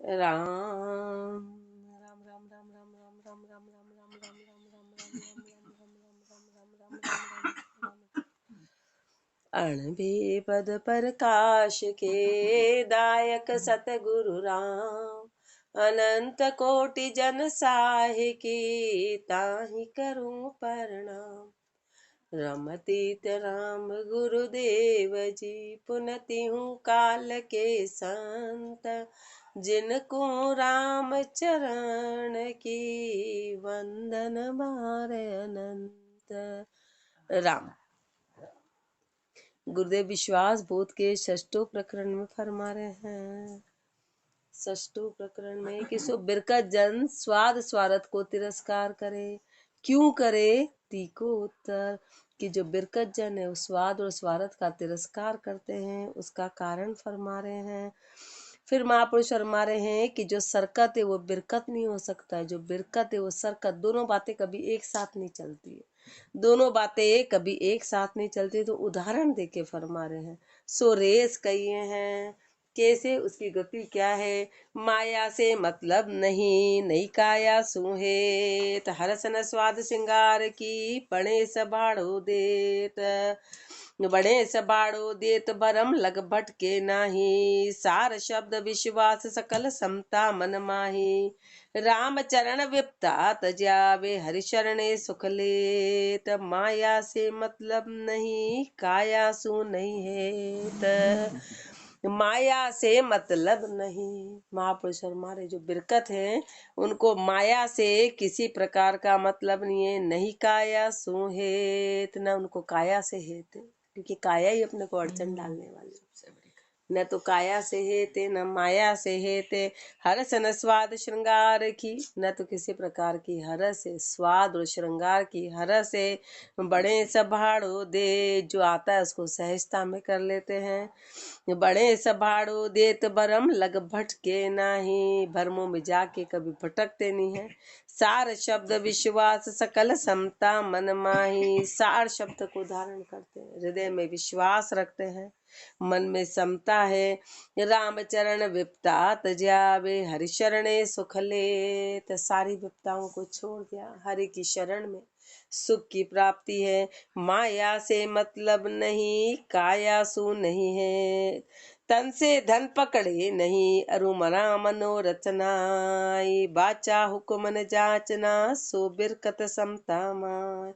राम राम राम राम राम राम राम राम राम राम राम राम राम राम राम अणबे पद प्रकाश के दायक सतगुरु राम अनंत कोटि जन साहि की ताहि करूं प्रणाम। रमतीत राम गुरुदेव जी पुनति हूँ काल के संत जिनको राम चरण की वंदन मारे अनंत। राम गुरुदेव विश्वास बोध के षष्ठों प्रकरण में फरमा रहे हैं, षष्ठों प्रकरण में कि सो बिरकत जन स्वाद स्वारथ को तिरस्कार करे। क्यों करे? तीको उत्तर कि जो बिरकत जन है वो स्वाद और स्वारथ का तिरस्कार करते हैं, उसका कारण फरमा रहे हैं। फिर महापुरुष फरमा रहे हैं कि जो सरकत है वो बिरकत नहीं हो सकता है, जो बिरकत है वो सरकत, दोनों बातें कभी एक साथ नहीं चलती है, दोनों बातें कभी एक साथ नहीं चलती। तो उदाहरण देके फरमा रहे हैं, सो रेस कहिए हैं कैसे, उसकी गति क्या है। माया से मतलब नहीं, नई काया सुहेत हरसन स्वाद सिंगार की पणे सबाड़ो देत। बड़े सबाड़ो देत भरम लग भटके नाही, सार शब्द विश्वास सकल समता मन माही। राम चरण विपता तजावे हरि शरणे सुख लेत, माया से मतलब नहीं काया सु नहीं है। माया से मतलब नहीं, महापुरुष हमारे जो बिरकत हैं उनको माया से किसी प्रकार का मतलब नहीं है। नहीं काया सु हेत, न उनको काया से हेत, क्योंकि काया ही अपने को अड़चन डालने वाली है। न तो काया से हेते न माया से हेते। हरस न स्वाद श्रृंगार की, न तो किसी प्रकार की हरस है, स्वाद और श्रृंगार की हरस है। बड़े सभाड़ो दे, जो आता है उसको सहजता में कर लेते हैं। बड़े सभाड़ो देत भरम लग भटके नाही, भरमों में जाके कभी भटकते नहीं है। सार शब्द विश्वास सकल समता मन माही, सार शब्द को धारण करते हैं, हृदय में विश्वास रखते हैं, मन में समता है। राम चरण विपता तजावे हरि शरणे सुख लेत, सारी विपताओं को छोड़ दिया, हरि की शरण में सुख की प्राप्ति है। माया से मतलब नहीं काया सु नहीं है, तन से धन पकड़े नहीं अरु मना मनोरचनाई। बाचा हुक्म न जाचना सो बिरकत समता माय,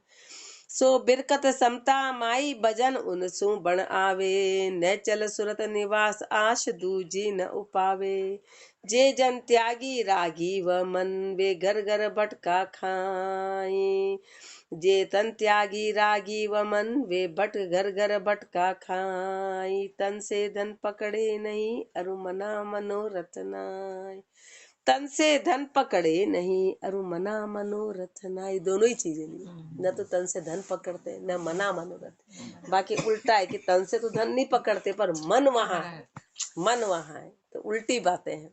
सो बिरकत समता माई भजन उनसु बण आवे। न चल सुरत निवास आश दूजी न उपावे, जे जन त्यागी रागी व मन वे घर घर भटका खाई। जे तन त्यागी रागी व मन वे भट घर घर भटका खाई। तन से धन पकड़े नहीं अरु मना मनोरथ नाय, तन से धन पकड़े नहीं अरु मना मनोरथ नाय, दोनों ही चीजें ली। न तो तन से धन पकड़ते न मना मनोरथ। बाकी उल्टा है कि तन से तो धन नहीं पकड़ते पर मन वहां है, मन वहां है, तो उल्टी बातें हैं,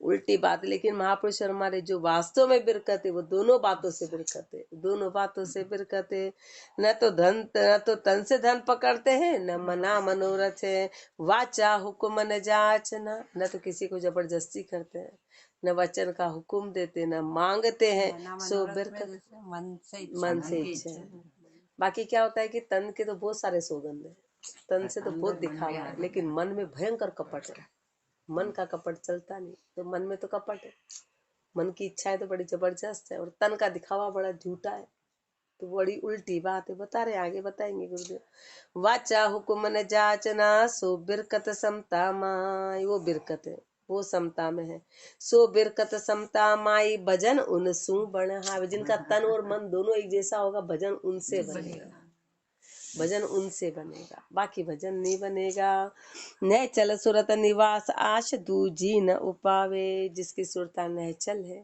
उल्टी बात। लेकिन महापुरुष हमारे जो वास्तव में बिरकत है वो दोनों बातों से बिरकत है, दोनों बातों से बिरकत है। न तो धन, न तो तन से धन पकड़ते हैं, न मना मनोरथ है। वाचा हुक्म न जाचना, न तो किसी को जबरदस्ती करते हैं, न वचन का हुक्म देते, न मांगते हैं। सो बिरकत मन से इच्छा है। बाकी क्या होता है कि तन के तो बहुत सारे सौगंध है, तन से तो बहुत दिखावा है, लेकिन मन में भयंकर कपट है, मन का कपट चलता नहीं। तो मन में तो कपट है, मन की इच्छाएं तो बड़ी जबरदस्त है और तन का दिखावा बड़ा झूठा है, तो बड़ी उल्टी बात है। बता रहे, आगे बताएंगे गुरुदेव। वाचा हुक्म न जाचना सो बिरकत समता माई, वो बिरकत है, वो समता में है। सो बिरकत समता माई भजन उनसु बण हावे, जिनका तन और मन दोनों एक जैसा होगा भजन उनसे बनेगा, भजन उनसे बनेगा, बाकी भजन नहीं बनेगा। न चल सुरत निवास आश दूजी न उपावे, जिसकी सुरता नहचल है,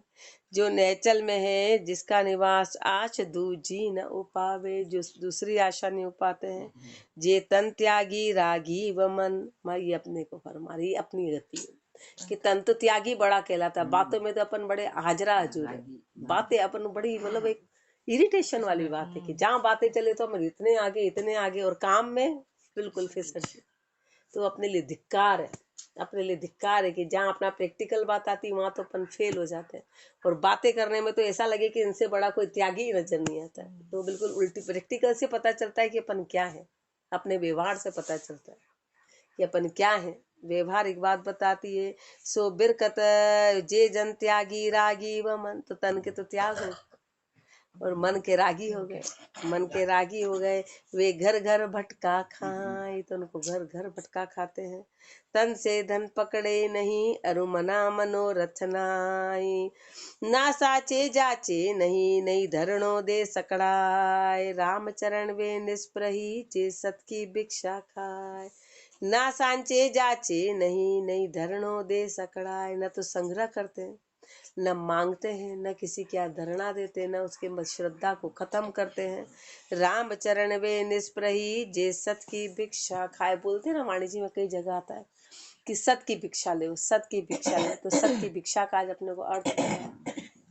जो नहचल में है, जिसका निवास आश दूजी न उपावे, जो दूसरी आशा नहीं उपाते हैं। जे तन त्यागी रागी व मन, ये अपने को फरमा रही, अपनी गति है कि तन तो त्यागी बड़ा कहलाता है, बातों में तो अपन बड़े हाजरा हजूर है, बातें अपन बड़ी मतलब एक इरिटेशन वाली बात है कि जहाँ बातें चले तो हम इतने आगे, और काम में बिल्कुल फिसर, तो अपने लिए धिक्कार है। अपने लिए धिक्कार है कि जहाँ अपना प्रैक्टिकल बात आती है वहां तो अपन फेल हो जाते हैं, और बातें करने में तो ऐसा लगे कि इनसे बड़ा कोई त्यागी ही नजर नहीं आता है। तो बिल्कुल उल्टी, प्रैक्टिकल से पता चलता है कि अपन क्या है, अपने व्यवहार से पता चलता है कि अपन क्या है। व्यवहार एक बात बताती है, सो बिरकत जे जन त्यागी रागी व मन, तो तन के तो त्याग हो और मन के रागी हो गए, मन के रागी हो गए। वे घर घर भटका खाए, तो उनको घर घर भटका खाते हैं। तन से धन पकड़े नहीं, अरु मना मनोरथ नाई, ना साचे जाचे नहीं, नहीं धरणो दे सकड़ाए। राम चरण वे निष्प्रही, जे सत की भिक्षा खाए। ना सांचे जाचे नहीं, नहीं धरणो दे सकड़ाए। न तो संग्रह करते हैं, न मांगते हैं, न किसी के यहाँ धरना देते, न उसके श्रद्धा को खत्म करते हैं। राम चरण वे निष्प्रही, जे सत की भिक्षा खाए। बोलते हैं ना, वाणी जी में कई जगह आता है कि सत की भिक्षा ले, सत की भिक्षा ले। तो सत की भिक्षा का आज अपने को अर्थ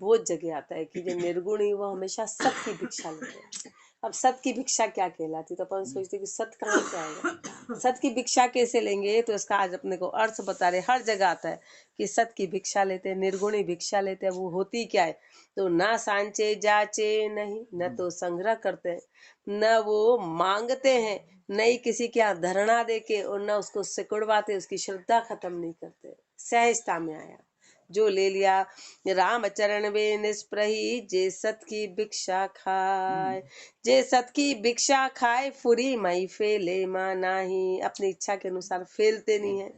बहुत जगह आता है कि जो निर्गुणी वो हमेशा सत की भिक्षा लेते हैं। अब सत की भिक्षा क्या कहलाती, तो अपन सोचते कि सत कहाँ से आएगा, सत की भिक्षा कैसे लेंगे, तो इसका आज अपने को अर्थ बता रहे। हर जगह आता है कि सत की भिक्षा लेते हैं, निर्गुणी भिक्षा लेते हैं। वो होती क्या है, तो ना सांचे जाचे नहीं, न तो संग्रह करते हैं, न वो मांगते हैं, नहीं किसी के यहाँ धरना दे के, और न उसको सिकुड़वाते, उसकी श्रद्धा खत्म नहीं करते। सहजता में आया, जो ले लिया। राम चरण वे निष्प्रही, जे सत की भिक्षा खाए। जे सत की भिक्षा खाए, फुरी मई फेले माँ नाही। अपनी इच्छा के अनुसार फेलते नहीं है।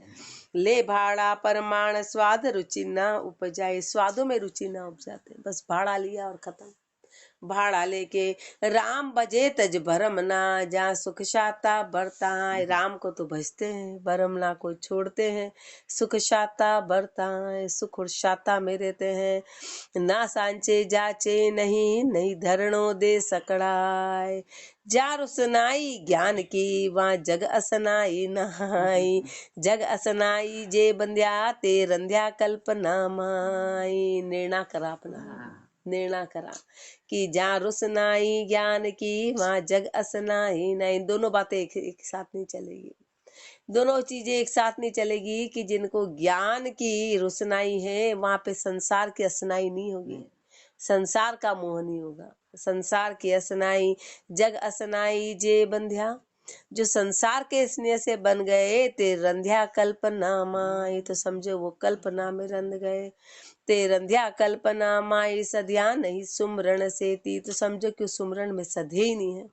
ले भाड़ा परमाण स्वाद, रुचि न उपजाए। स्वादों में रुचि न उपजाते, बस भाड़ा लिया और खत्म। भाड़ा लेके राम बजे तज भरम ना, जहाँ सुख शाता बरता है। राम को तो भजते हैं, भरम ना को छोड़ते हैं। सुख शाता बरता है, सुख और शाता में रहते हैं। ना सांचे जाचे नहीं, नहीं धरणो दे सकड़ाए। जा रुसनाई ज्ञान की, वहाँ जग असनाई नहाई। जग असनाई जे बंध्या, ते रंध्या कल्पना माई। निर्णय करा अपना, निर्णय करा कि जहाँ रुसनाई ज्ञान की, वहाँ जग असनाई नहीं। दोनों बातें एक साथ नहीं चलेगी, दोनों चीजें एक साथ नहीं चलेगी। कि जिनको ज्ञान की रुसनाई है, वहां पे संसार की असनाई नहीं होगी, संसार का मोह नहीं होगा। संसार की असनाई, जग असनाई जे बंध्या, जो संसार के स्नेह से बन गए, ते रंध्या कल्पना माई। तो समझो वो कल्पना में रंध गए। ते रंध्या कल्पना माई, सध्या नहीं सुमरण से ती। तो समझो कि सुमरण में सधे ही नहीं है।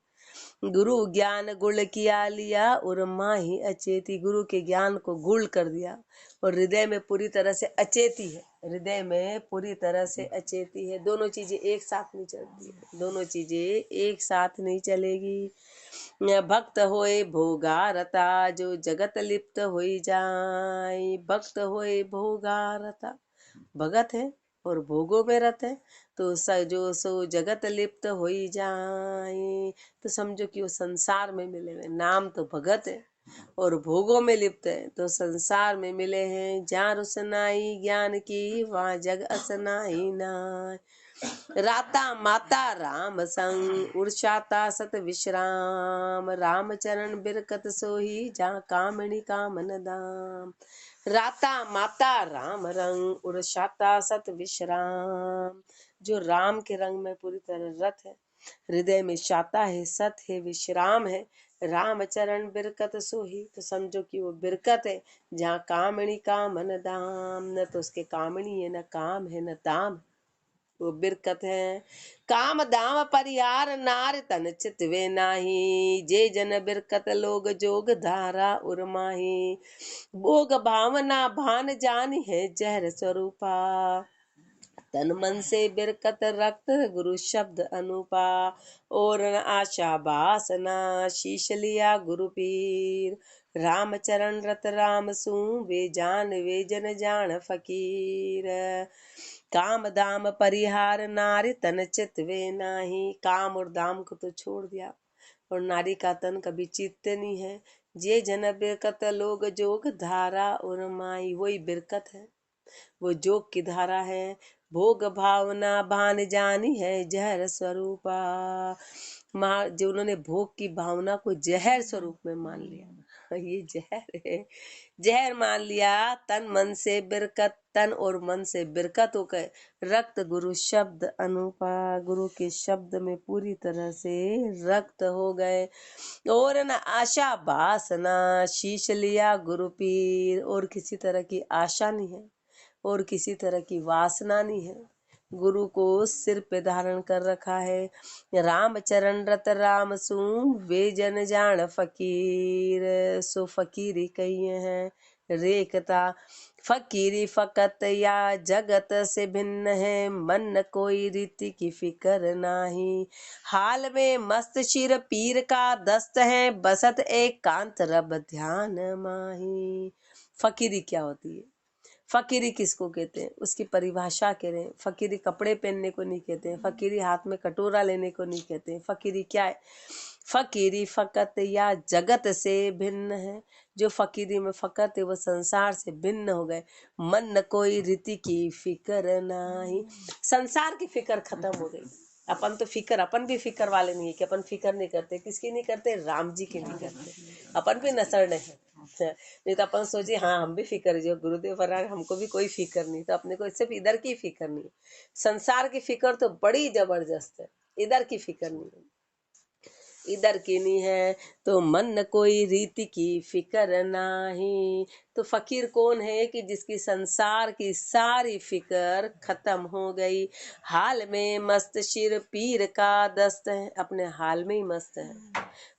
गुरु ज्ञान गुण किया लिया, और माही अचेती। गुरु के ज्ञान को गुण कर दिया, और हृदय में पूरी तरह से अचेती है, हृदय में पूरी तरह से अचेती है। दोनों चीजें एक साथ नहीं चलती है, दोनों चीजें एक साथ नहीं चलेगी। भक्त होए भोगा रता, जो जगत लिप्त होई जाए। भक्त होए भोगा रता, भगत है और भोगों में रत है, तो जो सो जगत लिप्त होई जाए। तो समझो कि वो संसार में मिले हुए। नाम तो भगत है और भोगों में लिप्त है, तो संसार में मिले हैं। जहाँ रुसनाई ज्ञान की, वहाँ जग असनाई नाय। राता माता राम संग, उर्षाता सत विश्राम। राम चरण बिरकत सोही, जहाँ कामणी कामन दाम। राता माता राम रंग, उर्षाता सत विश्राम। जो राम के रंग में पूरी तरह रत है, हृदय में शाता है, सत है, विश्राम है। राम चरण बिरकत सोही, तो समझो कि वो बिरकत है जहाँ कामणी कामन दाम। न तो उसके कामणी है, न काम है, न दाम, वो बिरकत है। काम दाम परिहार, नार तन चितवे नाही। जे जन बिरकत लोग जोग, धारा उर्माही। भोग भावना भान जानी है, जहर स्वरूपा। तन मन से बिरकत रक्त, गुरु शब्द अनुपा। और न आशा बासना, शीश लिया गुरु पीर। राम चरण रत राम सू, वे जन जान फकीर। काम दाम परिहार, नारी तन चित वे नाही। काम और दाम को तो छोड़ दिया, और नारी का तन कभी चित्त नहीं है। जे जन बिरकत लोग जोग, धारा और माई। वही बिरकत है, वो जोग की धारा है। भोग भावना भान जानी है, जहर स्वरूपा। जो उन्होंने भोग की भावना को जहर स्वरूप में मान लिया, ये जहर है, जहर मान लिया। तन मन से बिरकत, तन और मन से बिरकत हो गए। रक्त गुरु शब्द अनुपा, गुरु के शब्द में पूरी तरह से रक्त हो गए। और न आशा वासना, शीश लिया गुरु पीर, और किसी तरह की आशा नहीं है और किसी तरह की वासना नहीं है। गुरु को सिर पे धारण कर रखा है। राम चरण रत राम सू, वे जन जान फकीर। सो फकीरी कहिए हैं रेखता, फकीरी फकत या जगत से भिन्न है। मन न कोई रीति की फिकर नाही, हाल में मस्त शिर पीर का दस्त है। बसत एक कांत रब ध्यान माही। फकीरी क्या होती है? फकीरी किसको कहते हैं उसकी परिभाषा कह रहे हैं। फकीरी कपड़े पहनने को नहीं कहते हैं, फकीरी हाथ में कटोरा लेने को नहीं कहते हैं। फकीरी क्या है? फकीरी फकत या जगत से भिन्न है। जो फकीरी में फकत है वो संसार से भिन्न हो गए। मन न कोई रीति की फिकर नाही, संसार की फिकर खत्म हो गई। अपन तो फिकर, अपन भी फिकर वाले नहीं है कि अपन फिकर नहीं करते। किसकी नहीं करते? राम जी की नहीं करते। अपन भी नसरने हैं, नहीं तो अपन सोचे हाँ हम भी फिकर, जो गुरुदेव फरमाए हमको भी कोई फिकर नहीं, तो अपने को सिर्फ इधर की फिकर नहीं है। संसार की फिकर तो बड़ी जबरदस्त है, इधर की फिकर नहीं है, इधर की नहीं है। तो मन न कोई रीति की फिकर नाही। तो फकीर कौन है? कि जिसकी संसार की सारी फिकर खत्म हो गई। हाल में मस्त शिर पीर का दस्त है, अपने हाल में ही मस्त है।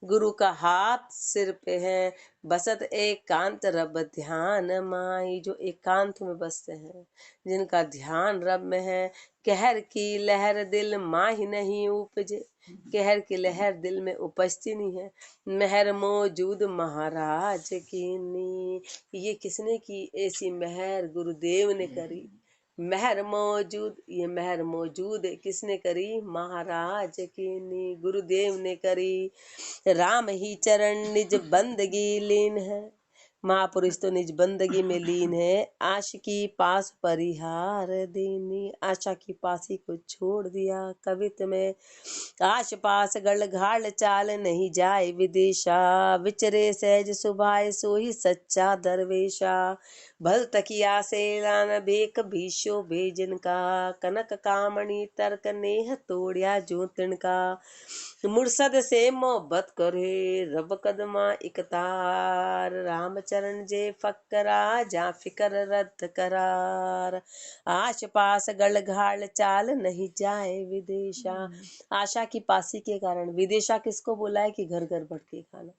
गुरु का हाथ सिर पे है। बसत एकांत रब ध्यान माई, जो एकांत में बसते हैं, जिनका ध्यान रब में है। कहर की लहर दिल माही नहीं उपजे, कहर की लहर दिल में उपजती नहीं है। मेहर मौजूद महाराज की नी, ये किसने की? ऐसी मेहर गुरुदेव ने करी। मेहर मौजूद, ये मेहर मौजूद किसने करी? महाराज की नी, गुरुदेव ने करी। राम ही चरण निज बंदगी लीन है, महापुरुष तो निज बंदगी में लीन है। आश की पास परिहार दीनी, आशा की पासी को छोड़ दिया। कवित में आश पास गल घाल चाल नहीं जाए विदेशा, विचरे सहज सुभाए सोही सच्चा दरवेशा। भल तकिया से लान बेक भीषो भेजन का, कनक कामणी तर्क नेह तोड़िया जो तिनका। मुर्शद से मोहब्बत करे रब कदमा इकतार, राम चरण जे फकरा जा फिकर रद्द करार। आश पास गल घाल चाल नहीं जाए विदेशा, आशा की पासी के कारण विदेशा किसको बोला है? कि घर घर भटके खाना।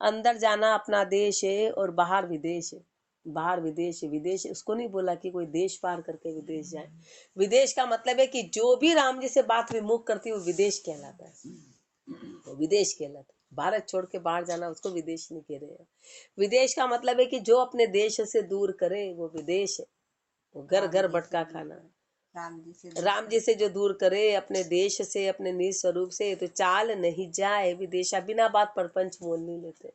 अंदर जाना अपना देश है और बाहर विदेश है। बाहर विदेश, विदेश उसको नहीं बोला कि कोई देश पार करके विदेश जाए। विदेश का मतलब है कि जो भी राम जी से बात विमुख करती है वो विदेश कहलाता है, वो विदेश कहलाता है। भारत छोड़ के बाहर जाना उसको विदेश नहीं कह रहे हैं। विदेश का मतलब है कि जो अपने देश से दूर करे वो विदेश है। वो घर घर भटका खाना। राम जी से जो दूर करे अपने देश से, अपने निज स्वरूप से, तो चाल नहीं जाए विदेशा। बिना बात परपंच मोल नहीं लेते,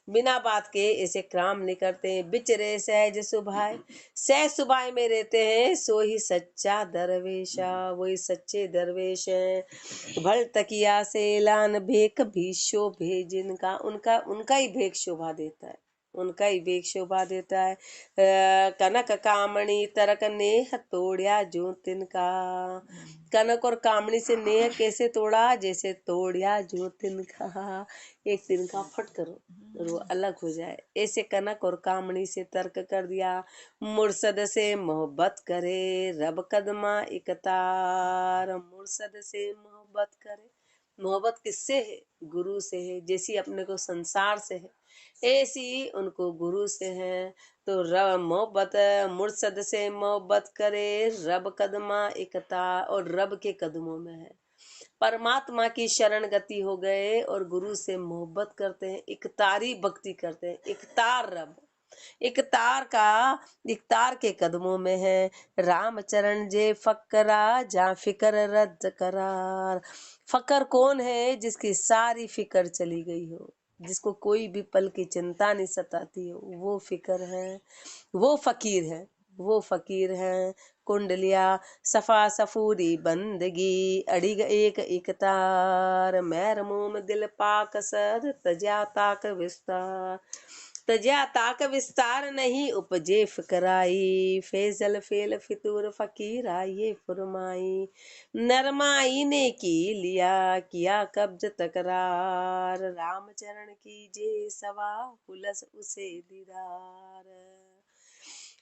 बिना बात के ऐसे काम नहीं करते। बिचरे सहज सुभाए, सहज सुभाए में रहते हैं। सो ही सच्चा दरवेशा, वही सच्चे दरवेश हैं। भल तकिया से लान भेक भी शोभे जिनका, उनका उनका ही भेक शोभा देता है, उनका ही भेक शोभा देता है। कनक कामणी तरक नेह तोड़िया जो तिनका, कनक और कामणी से नेह कैसे तोड़ा? जैसे तोड़िया जो तिनका, एक तिनका फट करो और वो अलग हो जाए। ऐसे कनक और कामणी से तर्क कर दिया। मुर्शद से मोहब्बत करे रब कदमा इकतार, मुर्शद से मोहब्बत करे। मोहब्बत किससे है? गुरु से है। जैसी अपने को संसार से है ऐसी उनको गुरु से है। तो रब मोहब्बत, मुर्शद से मोहब्बत करे रब कदमा इकता, और रब के कदमों में है। परमात्मा की शरण गति हो गए और गुरु से मोहब्बत करते हैं, इकतारी भक्ति करते हैं। इकतार रब, इकतार का, इकतार के कदमों में है। राम चरण जे फकरा जा फिकर रद्द करार। फकर कौन है? जिसकी सारी फिकर चली गई हो, जिसको कोई भी पल की चिंता नहीं सताती हो, वो फिकर है, वो फकीर है। वो फकीर हैं। कुंडलिया सफा सफूरी बंदगी, अड़िग एक इकतार, मैर मोम दिल पाक सर, तजा ताक विस्तार। तजा ताक विस्तार नहीं उपजे फिकराई, फेजल फेल फितूर फकीरा ये फुरमाई। नरमाई ने की लिया किया कब्ज तकरार, रामचरण की जे सवा हुलस उसे दीदार।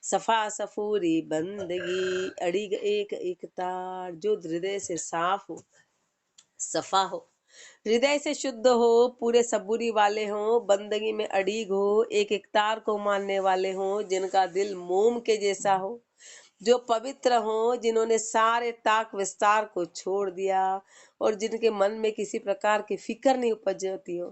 सफा सफूरी बंदगी, अड़िग एक इकतार, जो हृदय से साफ हो, सफा हो, हृदय से शुद्ध हो, पूरे सबूरी वाले हो, बंदगी में अड़ीग हो, एक इकतार को मानने वाले हो, जिनका दिल मोम के जैसा हो, जो पवित्र हो, जिन्होंने सारे ताक विस्तार को छोड़ दिया और जिनके मन में किसी प्रकार की फिक्र नहीं उपजती हो।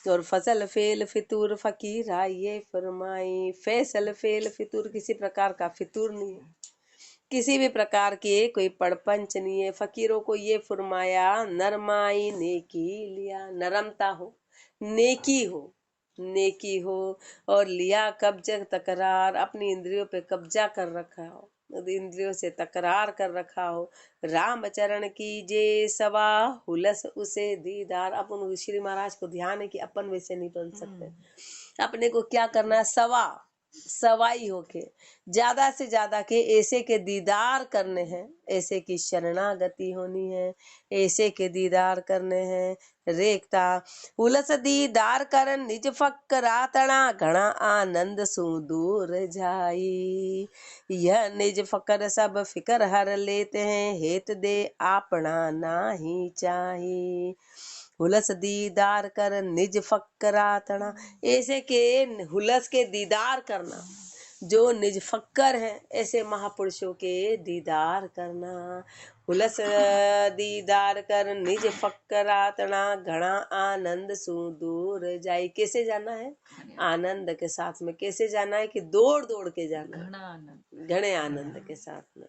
और फसल फेल फितूर फकीरा ये फरमाई, फैसल फेल फितूर, किसी प्रकार का फितूर नहीं है, किसी भी प्रकार के कोई पड़पंच नहीं है। फकीरों को ये फरमाया, नरमाई नेकी लिया, नरमता हो, नेकी हो, नेकी हो, और लिया कब्ज तकरार, अपनी इंद्रियों पे कब्जा कर रखा हो, इंद्रियों से तकरार कर रखा हो। रामचरण की जे सवा हुलस उसे दीदार। अपन श्री महाराज को ध्यान है कि अपन वैसे नहीं बन सकते, अपने को क्या करना है, सवा सवाई होके ज्यादा से ज्यादा के ऐसे के दीदार करने हैं, ऐसे की शरणागति होनी है, ऐसे के दीदार करने हैं। रेखता हुलस दीदार कर निज फकरातणा, घना आनंद सु दूर जाई। यह निज फकर सब फिकर हर लेते हैं, हेत दे आपना नाही चाही। हुलस दीदार कर निज फकरातणा, ऐसे के हुलस के दीदार करना, जो निज फक्कर है, ऐसे महापुरुषों के दीदार करना। हुलस दीदार कर निज फक्करातना, घना आनंद सु दूर जाई। कैसे जाना है, आनंद के साथ में। कैसे जाना है कि दौड़ दौड़ के जाना है, घने आनंद के साथ में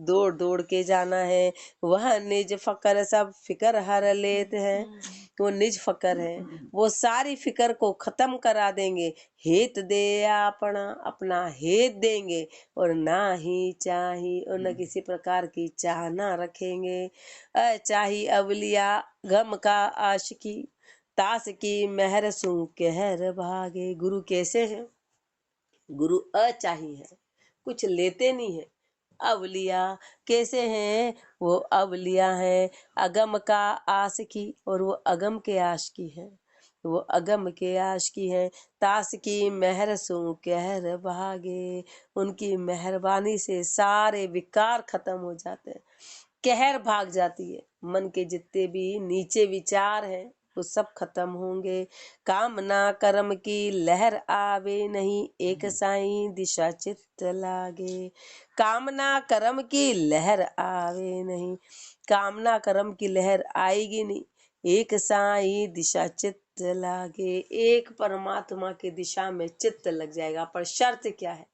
दौड़ दौड़ के जाना है। वह निज फकर सब फिकर हर लेते हैं, वो निज फकर है, वो सारी फिकर को खत्म करा देंगे। हेत दे अपना, अपना हेत देंगे, और ना ही चाही, और न किसी प्रकार की चाहना रखेंगे। अचाही अवलिया गम का आशिकी, तास की मेहर सु कहर भागे। गुरु कैसे है, गुरु अचाही है, कुछ लेते नहीं है। अवलिया कैसे हैं, वो अवलिया है अगम का आस की, और वो अगम के आश की है, वो अगम के आश की है। तास की मेहर सु कहर भागे, उनकी मेहरबानी से सारे विकार खत्म हो जाते हैं, कहर भाग जाती है। मन के जितने भी नीचे विचार हैं वो सब खत्म होंगे। कामना कर्म की लहर आवे नहीं, एक साई दिशा चित्त लागे। कामना कर्म की लहर आवे नहीं, कामना कर्म की लहर आएगी नहीं, एक साई दिशा चित्त लागे। एक परमात्मा की दिशा में चित्त लग जाएगा। पर शर्त क्या है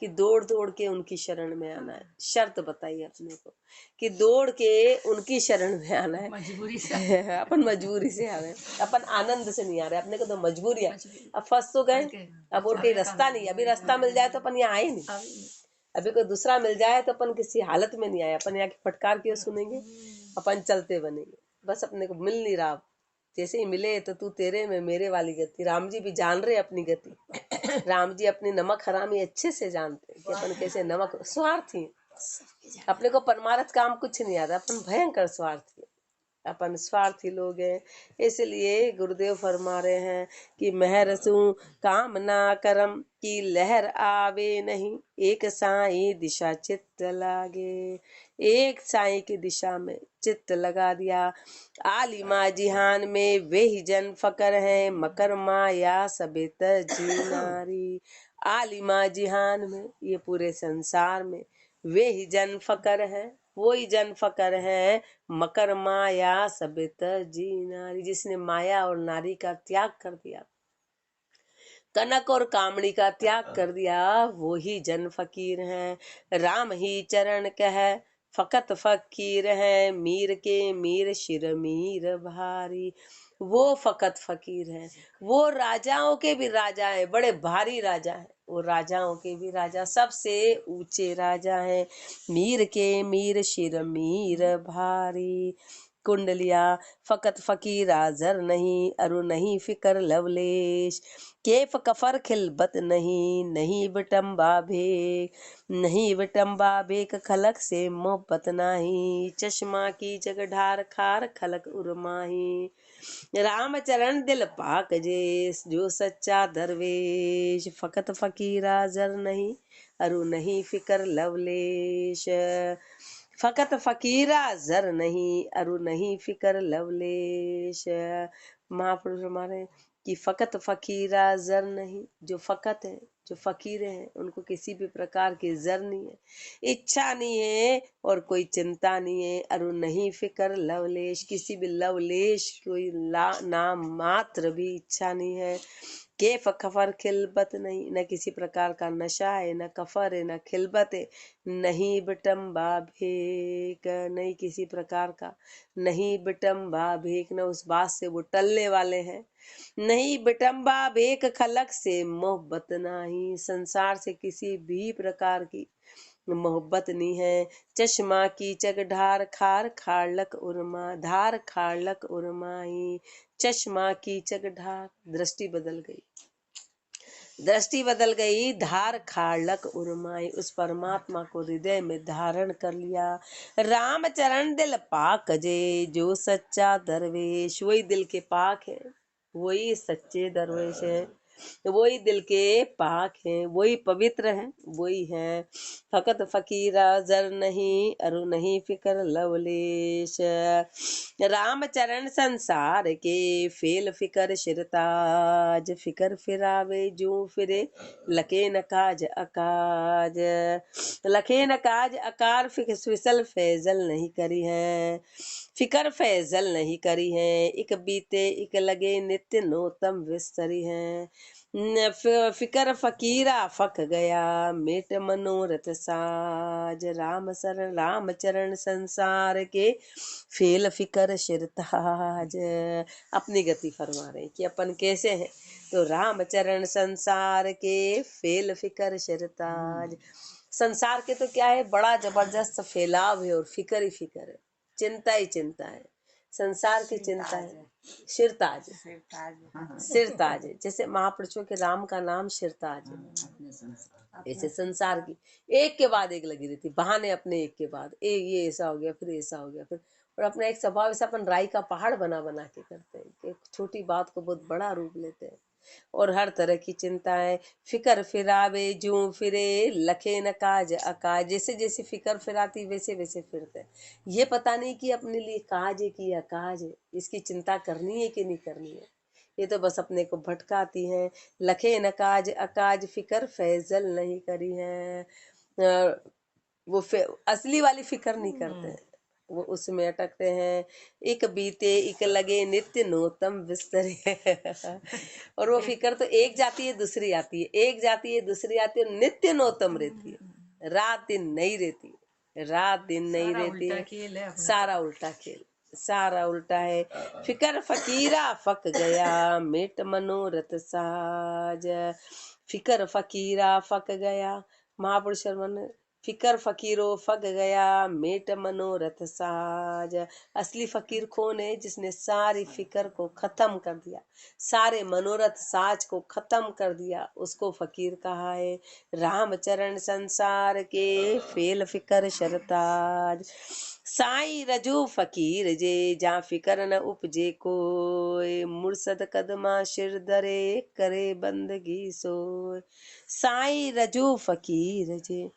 कि दौड़ दौड़ के उनकी शरण में आना है। शर्त बताइए अपने को कि दौड़ के उनकी शरण में आना है, मजबूरी से अपन मजबूरी से आ रहे, अपन आनंद से नहीं आ रहे, अपने को तो मजबूरी है। अब फंस तो गए, अब और कोई रास्ता नहीं। अभी रास्ता मिल जाए तो अपन यहाँ आए नहीं, अभी कोई दूसरा मिल जाए तो अपन किसी हालत में नहीं आए। अपन यहाँ की फटकार क्यों सुनेंगे, अपन चलते बनेंगे। बस अपने को मिल नहीं रहा। जैसे ही मिले तो तू तेरे में मेरे वाली गति। राम जी भी जान रहे अपनी गति। राम जी अपनी नमक हरामी अच्छे से जानते हैं कि अपन कैसे नमक स्वार्थी, अपने को परमार्थ काम कुछ नहीं आता, अपन भयंकर स्वार्थी, अपन स्वार्थी लोग हैं। इसलिए गुरुदेव फरमा रहे हैं कि मेहरसू कामना करम की लहर आवे नहीं, एक साई दिशा चित्त लागे। एक साई की दिशा में चित्त लगा दिया। आलिमा जिहान में वे ही जन फकर हैं, मकर माया सबित जी नारी। आलिमा जिहान में, ये पूरे संसार में, वे ही जन फकर हैं, वो ही जन फकर है, मकर माया सबित जी नारी, जिसने माया और नारी का त्याग कर दिया, कनक और कामड़ी का त्याग कर दिया, वो ही जन फकीर हैं। राम ही चरण कह फकत फकीर है, मीर के मीर शिर मीर भारी। वो फकत फकीर है, वो राजाओं के भी राजा है, बड़े भारी राजा है, वो राजाओं के भी राजा, सबसे ऊंचे राजा हैं। मीर के मीर शिर मीर भारी, कुंडलिया फकत फकीरा जर नहीं, अरु नहीं फिकर लवलेश। केफ कफर खिलबत नहीं, नहीं विटम्बा भेक, नहीं विटम्बा भेक खलक से मोहब्बत नाही। चश्मा की जग ढार खार खलक उर्माही, रामचरण दिल पाक जे जो सच्चा दरवेश। फकत फकीरा जर नहीं, अरु नहीं फिकर लवलेश। फकत फकीरा जर नहीं, अरु नहीं फिकर लवलेश। महापुरुष हमारे कि फकत फकीरा जर नहीं, जो फकत है, जो फकीर हैं, उनको किसी भी प्रकार की जर नहीं है, इच्छा नहीं है और कोई चिंता नहीं है। अरु नहीं फिकर लवलेश, किसी भी लवलेश कोई नाम मात्र भी इच्छा नहीं है। केफ कफर खिलबत नहीं, न किसी प्रकार का नशा है, न कफर है, न खिलबत है, नहीं बिटम्बा भेक, नहीं किसी प्रकार का, नहीं बिटम्बा भेक, न उस बात से वो टलने वाले हैं। नहीं बिटम्बा भेक खलक से मोहब्बत नाही, संसार से किसी भी प्रकार की मोहब्बत नहीं है। चश्मा की चग ढार खार खाड़लक उर्मा, धार खाड़लक उर्माई। चश्मा की चग ढार, दृष्टि बदल गई, दृष्टि बदल गई, धार खाड़लक उर्माई, उस परमात्मा को हृदय में धारण कर लिया। रामचरण दिल पाक जे जो सच्चा दरवेश, वही दिल के पाक है, वही सच्चे दरवेश है, वही दिल के पाक हैं, वही पवित्र हैं, वही हैं। फकत फकीरा जर नहीं, अरु नहीं फिकर लवलेश। रामचरण संसार के फेल फिकर शिरताज, फिकर फिरावे जो फिरे लके न काज अकाज। लखे न काज अकार फिसल फैजल नहीं करी है, फिकर फैजल नहीं करी है। इक बीते इक लगे नित्य नोतम विस्तरी है। फिकर फकीरा फक गया मेट मनोरथ साज। राम सर राम चरण संसार के फेल फिकर शिरताज। अपनी गति फरमा रहे कि अपन कैसे हैं, तो राम चरण संसार के फेल फिकर शिरताज। संसार के तो क्या है, बड़ा जबरदस्त फैलाव है और फिकर ही फिकर है, चिंता ही चिंता है, संसार की चिंता है। शिरताज, सिरताज, जैसे महापुरुषों के राम का नाम शिरताज है, ऐसे संसार की एक के बाद एक लगी रहती, बहाने अपने एक के बाद एक, ये ऐसा हो गया, फिर ऐसा हो गया, फिर और अपना एक स्वभाव ऐसा अपन राई का पहाड़ बना बना के करते हैं कि छोटी बात को बहुत बड़ा रूप लेते हैं और हर तरह की चिंताएं। फिकर फिरावे जूं फिरे लखे न काज अकाज, जैसे जैसे फिकर फिराती वैसे वैसे फिरते। ये पता नहीं कि अपने लिए काज है कि अकाज है, इसकी चिंता करनी है कि नहीं करनी है, ये तो बस अपने को भटकाती हैं। लखे न काज अकाज फिकर फैजल नहीं करी है, वो असली वाली फिकर नहीं करते हैं, वो उसमें अटकते हैं। एक बीते एक लगे नित्य नूतम बिस्तरे और वो फिकर तो एक जाती है दूसरी आती है, एक जाती है दूसरी आती है, नित्य नूतम रहती है, रात दिन नहीं रहती, रात दिन नहीं रहती है, सारा उल्टा खेल, सारा उल्टा है। फिकर फकीरा फक गया मेट मनोरथ साज। फिकर फकीरा फक गया, महापुरुष मन फिकर फकीरो फक गया मेट मनोरथ साज। असली फकीर कौन है, जिसने सारी फिकर को खत्म कर दिया, सारे मनोरथ साज को खत्म कर दिया, उसको फकीर कहा है। रामचरण संसार के फेल फिकर शरताज। साई रजू फकीर जे जा फिकर न उपजे कोय, मुर्सद कदमा शिर दरे करे बंदगी सोय। साई रजू फकीर जे,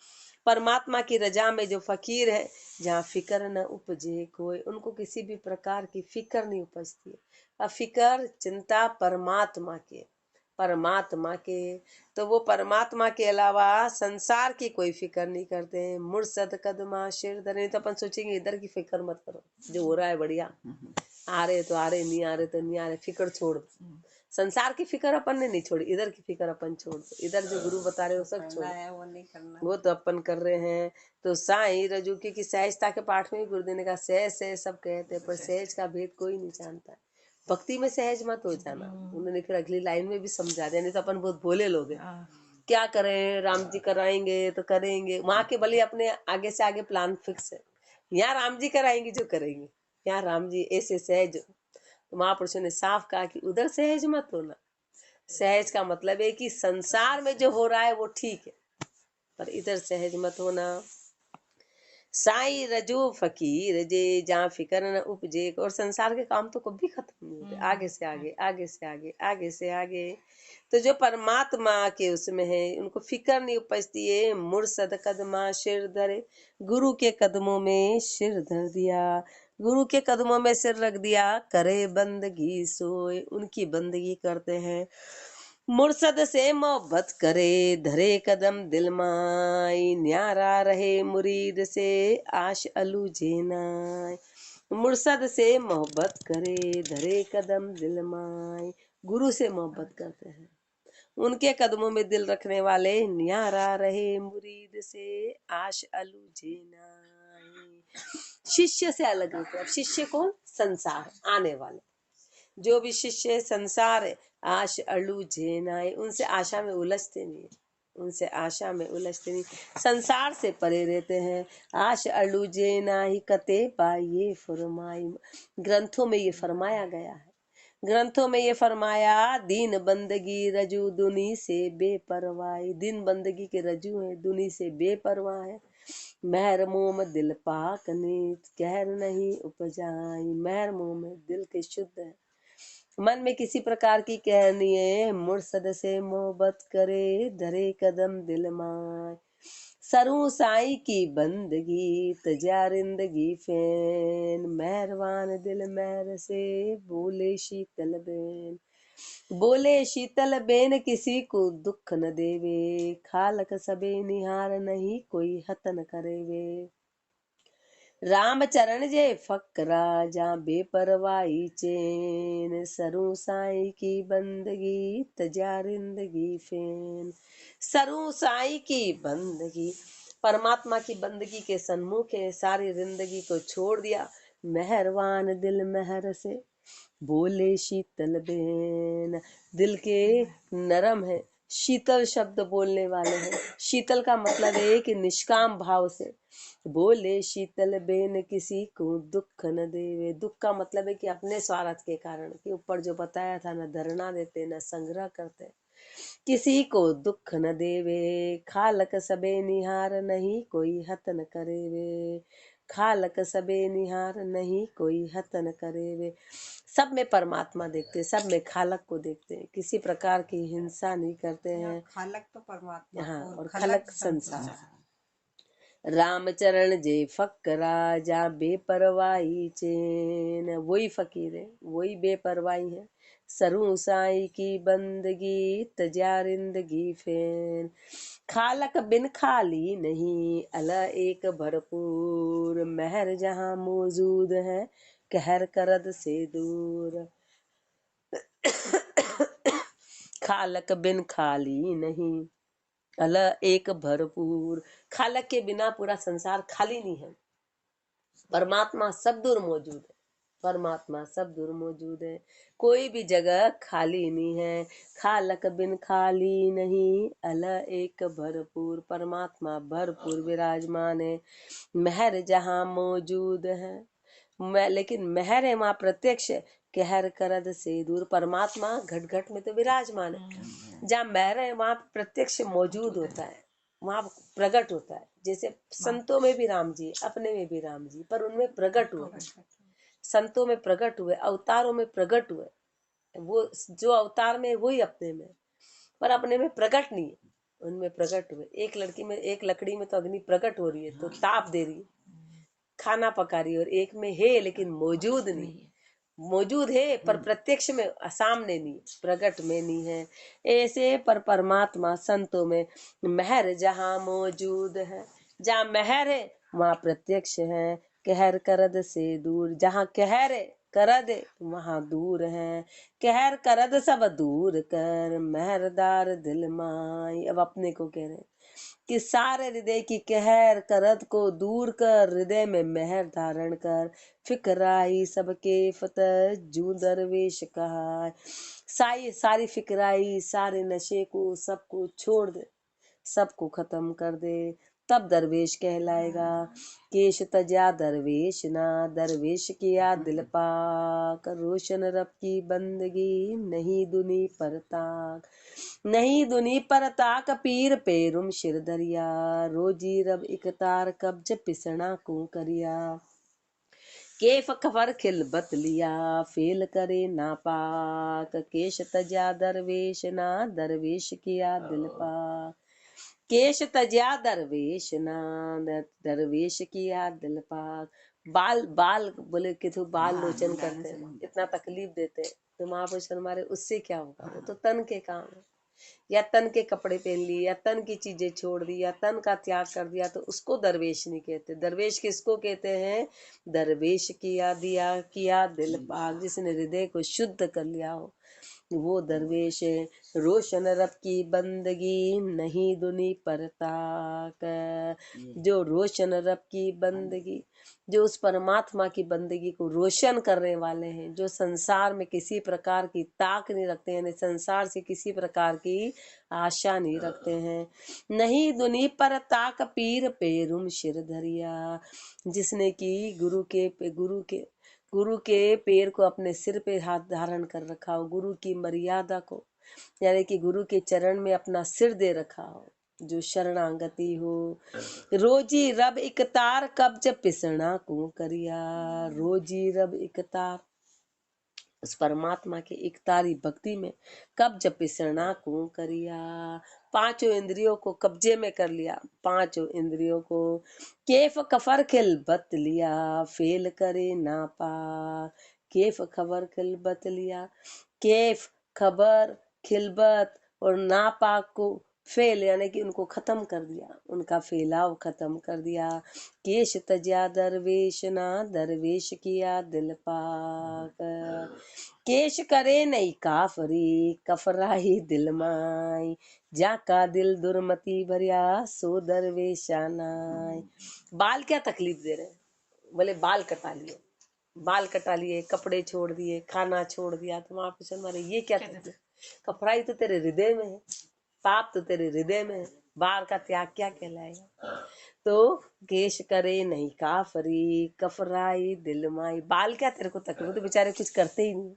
परमात्मा की रजा में जो फकीर है, जहाँ फिकर न उपजे कोई, उनको किसी भी प्रकार की फिकर नहीं उपजती है। अब फिकर चिंता परमात्मा के, परमात्मा के, तो वो परमात्मा के अलावा संसार की कोई फिकर नहीं करते हैं। मुर्सद कदमा शिर धरे, तो अपन सोचेंगे इधर की फिकर मत करो, जो हो रहा है बढ़िया, आ रहे तो आ रहे, नहीं आ रहे तो नहीं आ रहे, फिकर छोड़ दो। संसार की फिकर अपन ने नहीं छोड़ी, इधर की फिकर अपन छोड़ दो, इधर जो गुरु बता रहे हो सब छोड़, वो नहीं करना, वो तो अपन कर रहे हैं। तो साई रजू की सहजता के पाठ में भी गुरुदेव ने कहा सहज सहज सब कहते हैं, पर सहज का भेद कोई नहीं जानता है। भक्ति में सहज मत हो जाना, उन्होंने फिर अगली लाइन में भी समझा दिया, नहीं तो अपन बहुत भोले लोग हैं, क्या करें, राम जी कराएंगे तो करेंगे, वहां के भले अपने आगे से आगे प्लान फिक्स है, यहाँ राम जी कराएंगे जो करेंगे, यहाँ राम जी ऐसे सहज। तो महापुरुषों ने साफ कहा कि उधर सहज मत होना। सहज का मतलब है कि संसार में जो हो रहा है वो ठीक है, पर इधर सहज मत होना। साई रजो फकीर जे जहाँ फिकर न उपजे, और संसार के काम तो कभी खत्म नहीं होते, आगे से आगे, आगे से आगे, आगे से आगे। तो जो परमात्मा के उसमें है उनको फिक्र नहीं उपजती है। मुर्सद कदमा सिर धरे, गुरु के कदमों में सिर धर दिया, गुरु के कदमों में सिर रख दिया, करे बंदगी सोए, उनकी बंदगी करते हैं। मुर्सद से मोहब्बत करे, धरे कदम दिल माई, न्यारा रहे मुरीद से आश अलूझे नाय। मुर्सद से मोहब्बत करे, धरे कदम दिल माई, गुरु से मोहब्बत करते हैं, उनके कदमों में दिल रखने वाले, न्यारा रहे मुरीद से आश अलूझे नाय। शिष्य से अलग रहते हैं। अब शिष्य कौन? संसार आने वाले, जो भी शिष्य संसार है, आश अलूझे नाय, उनसे आशा में उलझते नहीं, उनसे आशा में उलझते नहीं, संसार से परे रहते हैं। आश अलूझे नाही कते पाइये फरमाई, ग्रंथों में ये फरमाया गया है, ग्रंथों में ये फरमाया, दीन बंदगी रजू दुनी से बेपरवाही, दिन बंदगी के रजू है, दुनी से बेपरवाह है। महर मोम दिल पाक नीत, कहर नहीं उपजाई, महर मोम दिल के शुद्ध है, मन में किसी प्रकार की कह नहीं है। मुर्सद से मोहब्बत करे, धरे कदम दिल माय, सरू साई की बंदगी तजारिंदगी फैन, मेहरबान दिल मेहर से बोले शीतल बेन, बोले शीतल बेन किसी को दुख न देवे, खालक सबे निहार नहीं कोई हत न करेवे। राम चरण जे फकरा जा बेपरवाही चैन, सरू साई की बंदगी तजारिंदगी फैन, सरू साई की बंदगी, परमात्मा की बंदगी के सन्मुख है, सारी जिंदगी को छोड़ दिया, मेहरबान दिल मेहर से बोले शीतल बेन, दिल के नरम है, शीतल शब्द बोलने वाले हैं। शीतल का मतलब है कि निष्काम भाव से बोले शीतल बेन, किसी को दुख न देवे, दुख का मतलब है कि अपने स्वार्थ के कारण, कि ऊपर जो बताया था, न धरना देते न संग्रह करते, किसी को दुख न देवे, खालक सबे निहार नहीं कोई हत न करेवे, खालक सबे निहार नहीं कोई हत न करेवे। सब में परमात्मा देखते हैं, सब में खालक को देखते हैं, किसी प्रकार की हिंसा नहीं करते हैं। खालक तो परमात्मा, हाँ, और और खलक खलक संसार। रामचरण जे फकरा जा बेपरवाही चैन, वही फकीर है, वही बेपरवाही है, सरू साई की बंदगी तजारिंदगी फैन, खालक बिन खाली नहीं अला एक भरपूर, महर जहाँ मौजूद है कहर करद से दूर। खालक बिन खाली नहीं अल एक भरपूर, खालक के बिना पूरा संसार खाली नहीं है, परमात्मा सब दूर मौजूद है, परमात्मा सब दूर मौजूद है, कोई भी जगह खाली नहीं है। खालक बिन खाली नहीं अल एक भरपूर, परमात्मा भरपूर विराजमान है, महर जहाँ मौजूद है, लेकिन महर है वहाँ प्रत्यक्ष, कहर करद से दूर, परमात्मा घट घट में तो विराजमान है, जहाँ महर है वहाँ प्रत्यक्ष मौजूद होता है, वहाँ प्रकट होता है। जैसे संतों में भी राम जी, अपने में भी राम जी, पर उनमें प्रकट हुए, संतों में प्रकट हुए, अवतारों में प्रकट हुए, वो जो अवतार में वही अपने में, पर अपने में प्रकट नहीं है, उनमें प्रकट हुए। एक लड़की में, एक लकड़ी में तो अग्नि प्रकट हो रही है, तो ताप दे रही है, खाना पका रही है, और एक में है लेकिन मौजूद नहीं, मौजूद है पर प्रत्यक्ष में सामने नहीं, प्रकट में नहीं है। ऐसे पर परमात्मा संतों में महर जहाँ मौजूद है, जहाँ महर है वहाँ प्रत्यक्ष है, कहर करद से दूर, जहाँ कहर है करद है वहाँ दूर है, कहर करद सब दूर कर, महरदार दिल माई। अब अपने को कह रहे हैं कि सारे हृदय की कहर करद को दूर कर, हृदय में मेहर धारण कर, फिक्राई सबके फतह जू दरवेश कहा, सारी फिक्राई, सारे नशे को, सबको छोड़ दे, सबको खत्म कर दे, तब दरवेश कहलाएगा। केश तजा दरवेश ना, दरवेश किया दिल पाक, रोशन रब की बंदगी नहीं दुनी परताक, नहीं दुनी परताक, पीर पेरुम शिर दरिया, रोजी रब इकतार कब्ज पिसना को करिया, केफ खबर खिलबत लिया, फेल करे नापाक, केश तजा दरवेश ना, दरवेश किया दिल पाक, केश तजा दरवेश ना, दरवेश किया दिल पाक। बाल बाल बोले कि तो बाल लोचन करते हैं, इतना तकलीफ देते हैं, तो महापुरुष हमारे उससे क्या होगा, वो तो तन के काम है। या तन के कपड़े पहन लिए, या तन की चीजें छोड़ दी, या तन का त्याग कर दिया, तो उसको दरवेश नहीं कहते। दरवेश किसको कहते हैं? दरवेश किया दिया किया दिल पाक, जिसने हृदय को शुद्ध कर लिया हो, वो दरवेश है। रोशन रब की बंदगी नहीं दुनी परताक, जो रोशन रब की बंदगी, जो उस परमात्मा की बंदगी को रोशन करने वाले हैं, जो संसार में किसी प्रकार की ताक नहीं रखते हैं, संसार से किसी प्रकार की आशा नहीं रखते हैं। नहीं दुनी पर ताक, पीर पेरुम शिर धरिया, जिसने की गुरु के पैर को अपने सिर पे हाथ धारण कर रखा हो, गुरु की मर्यादा को, यानी कि गुरु के चरण में अपना सिर दे रखा हो, जो शरणागति हो। रोजी रब इकतार कब्ज पिसना को करिया, रोजी रब इकतार, उस परमात्मा के इकतारी भक्ति में कब्ज पिसना को करिया, पांचों इंद्रियों को कब्जे में कर लिया, पांचों इंद्रियों को। केफ कफर खिलबत लिया, फेल करे ना पा, केफ खबर खिलबत लिया, केफ खबर खिलबत और नापाक को फेल, यानी कि उनको खत्म कर दिया, उनका फैलाव खत्म कर दिया। केश तजा दरवेश ना, दरवेश किया दिल पाक, केश करे नहीं काफरी, कफराही दिल माई, जाका दिल दुर्मति भरिया, सो दरवेशा नाई। बाल क्या तकलीफ दे रहे हैं? बोले बाल कटा लिए, बाल कटा लिए, कपड़े छोड़ दिए, खाना छोड़ दिया, तो वहां पे हमारे ये क्या तकलीफ? कफराई तो तेरे हृदय में है, पाप तो तेरे हृदय में है, बाल का त्याग क्या कहलाएगा? तो केश करे नहीं काफरी, कफराई दिल माई, बाल क्या तेरे को तकलीफ? तो बेचारे कुछ करते ही नहीं,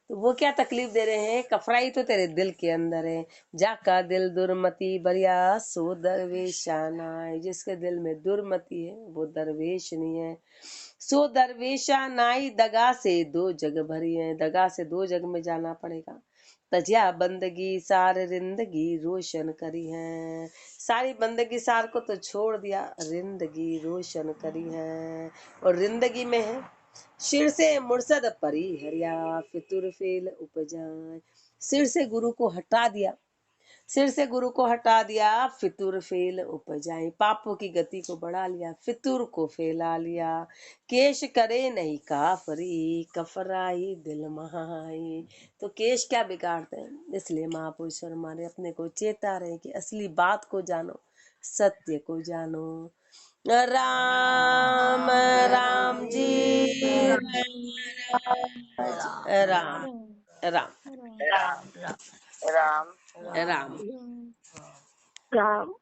तो वो क्या तकलीफ दे रहे हैं? कफराई तो तेरे दिल के अंदर है। जाका दिल दुर्मति बरिया, सो दरवेशाना, जिसके दिल में दुर्मति है वो दरवेश नहीं है। सो दरवेशा नाई, दगा से दो जग भरी है, दगा से दो जग में जाना पड़ेगा। तजिया बंदगी सार रिंदगी रोशन करी है, सारी बंदगी सार को तो छोड़ दिया, रिंदगी रोशन करी है। और रिंदगी में है सिर से मुर्सद परी हरिया, फितुर फेल उपजाए, सिर से गुरु को हटा दिया, सिर से गुरु को हटा दिया, फितुर फेल उपजाए, पापों की गति को बढ़ा लिया, फितुर को फैला लिया। केश करे नहीं काफरी, कफराई दिल महाई, तो केश क्या बिगाड़ते हैं? इसलिए महापुरुष हमारे अपने को चेता रहे कि असली बात को जानो, सत्य को जानो। राम राम जी, राम राम राम राम राम। राम